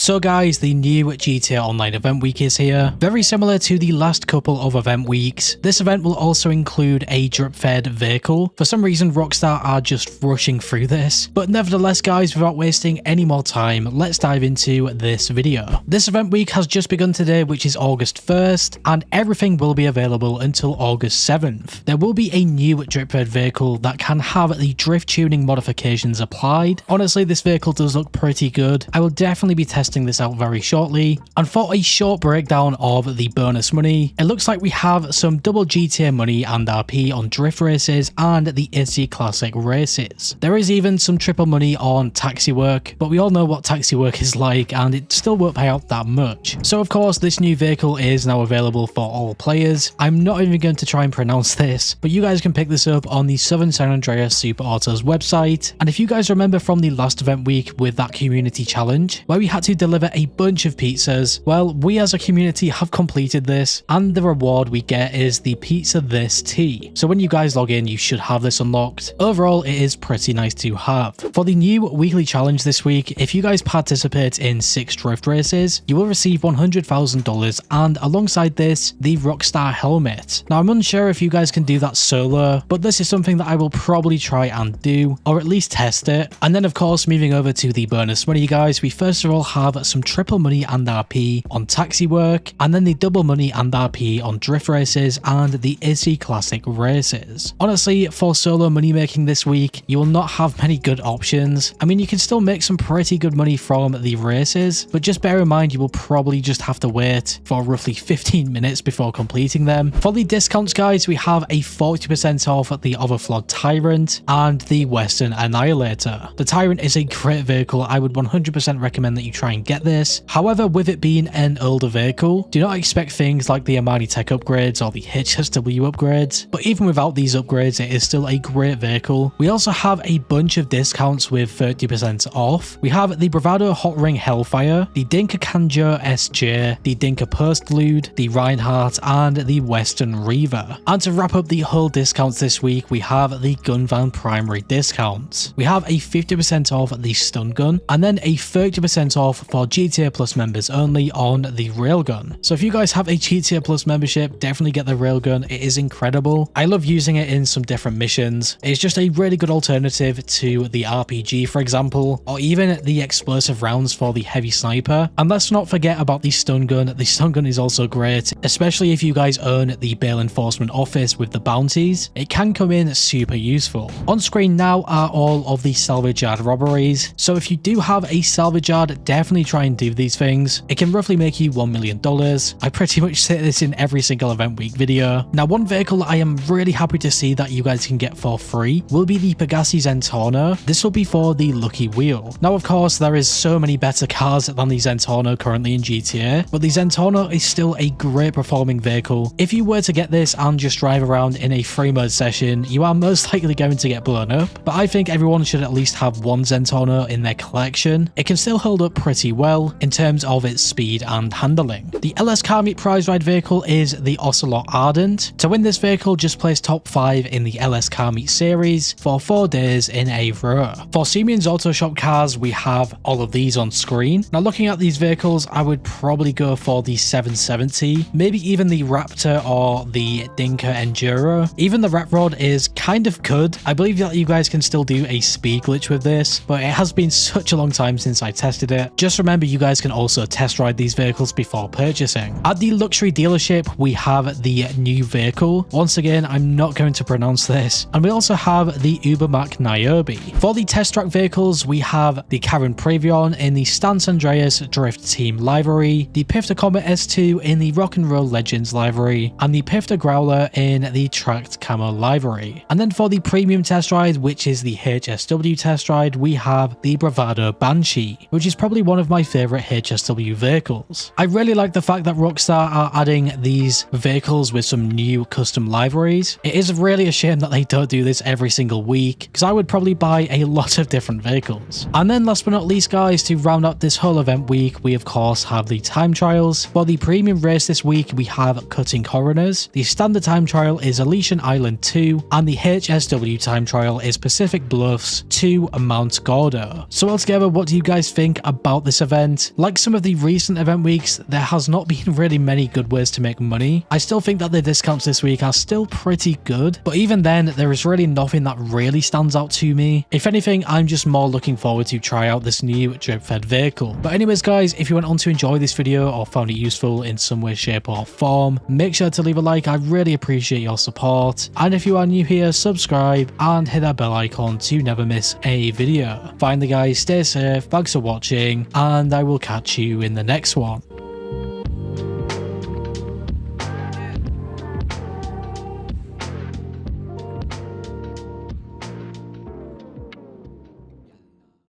So guys, the new GTA Online event week is here. Very similar to the last couple of event weeks, this event will also include a drip-fed vehicle. For some reason, Rockstar are just rushing through this. But nevertheless guys, without wasting any more time, let's dive into this video. This event week has just begun today, which is August 1st, and everything will be available until August 7th. There will be a new drip-fed vehicle that can have the drift tuning modifications applied. Honestly, this vehicle does look pretty good. I will definitely be testing this out very shortly. And for a short breakdown of the bonus money, it looks like we have some double GTA money and RP on drift races and the Izzy Classic races. There is even some triple money on taxi work, but we all know what taxi work is like and it still won't pay out that much. So of course this new vehicle is now available for all players. I'm not even going to try and pronounce this, but you guys can pick this up on the Southern San Andreas Super Autos website. And if you guys remember from the last event week with that community challenge where we had to deliver a bunch of pizzas, well, we as a community have completed this, and the reward we get is the pizza this tea. So when you guys log in, you should have this unlocked. Overall, it is pretty nice to have. For the new weekly challenge this week, if you guys participate in 6 drift races, you will receive $100,000, and alongside this, the Rockstar helmet. Now I'm unsure if you guys can do that solo, but this is something that I will probably try and do, or at least test it. And then of course, moving over to the bonus money guys, we first of all have some triple money and RP on taxi work, and then the double money and RP on drift races and the Izzy Classic races. Honestly, for solo money making this week, you will not have many good options. I mean, you can still make some pretty good money from the races, but just bear in mind you will probably just have to wait for roughly 15 minutes before completing them. For the discounts guys, we have a 40% off at the Overflod Tyrant and the Western Annihilator. The Tyrant is a great vehicle. I would 100% recommend that you try and get this. However, with it being an older vehicle, do not expect things like the Amani Tech upgrades or the HSW upgrades, but even without these upgrades, it is still a great vehicle. We also have a bunch of discounts with 30% off. We have the Bravado Hot Ring Hellfire, the Dinka Kanjo SJ, the Dinka Postlude, the Reinhardt, and the Western Reaver. And to wrap up the whole discounts this week, we have the Gun Van Primary discounts. We have a 50% off the Stun Gun, and then a 30% off for GTA Plus members only on the Railgun. So if you guys have a GTA Plus membership, definitely get the Railgun. It is incredible. I love using it in some different missions. It's just a really good alternative to the RPG, for example, or even the explosive rounds for the heavy sniper. And let's not forget about the Stun Gun. The Stun Gun is also great, especially if you guys own the Bail Enforcement Office with the bounties. It can come in super useful. On screen now are all of the Salvage Yard robberies. So if you do have a Salvage Yard, definitely try and do these things. It can roughly make you $1 million. I pretty much say this in every single event week video. Now, one vehicle I am really happy to see that you guys can get for free will be the Pegassi Zentorno. This will be for the Lucky Wheel. Now, of course, there is so many better cars than the Zentorno currently in GTA, but the Zentorno is still a great performing vehicle. If you were to get this and just drive around in a free mode session, you are most likely going to get blown up, but I think everyone should at least have one Zentorno in their collection. It can still hold up pretty well in terms of its speed and handling. The LS Car Meet prize ride vehicle is the Ocelot Ardent. To win this vehicle, just place top 5 in the LS Car Meet series for 4 days in a row. For Simeone's Autoshop cars, we have all of these on screen. Now, looking at these vehicles, I would probably go for the 770, maybe even the Raptor or the Dinka Enduro. Even the Rat Rod is kind of good. I believe that you guys can still do a speed glitch with this, but it has been such a long time since I tested it. Just remember, you guys can also test ride these vehicles before purchasing. At the luxury dealership, we have the new vehicle. Once again, I'm not going to pronounce this. And we also have the Ubermac Niobe. For the test track vehicles, we have the Karen Previon in the San Andreas Drift Team livery, the Pifter Comet S2 in the Rock and Roll Legends livery, and the Pifter Growler in the Tracked Camo livery. And then for the premium test ride, which is the HSW test ride, we have the Bravado Banshee, which is probably one of my favorite HSW vehicles. I really like the fact that Rockstar are adding these vehicles with some new custom liveries. It is really a shame that they don't do this every single week, because I would probably buy a lot of different vehicles. And then last but not least guys, to round up this whole event week, we of course have the time trials. For the premium race this week, we have Cutting Coroners. The standard time trial is Elysian Island 2, and the HSW time trial is Pacific Bluffs to Mount Gordo. So altogether, what do you guys think about this this event. Like some of the recent event weeks, there has not been really many good ways to make money. I still think that the discounts this week are still pretty good, but even then, there is really nothing that really stands out to me. If anything, I'm just more looking forward to try out this new drip-fed vehicle. But anyways guys, if you went on to enjoy this video or found it useful in some way, shape or form, make sure to leave a like. I really appreciate your support. And if you are new here, subscribe and hit that bell icon to never miss a video. Finally guys, stay safe, thanks for watching, and I will catch you in the next one.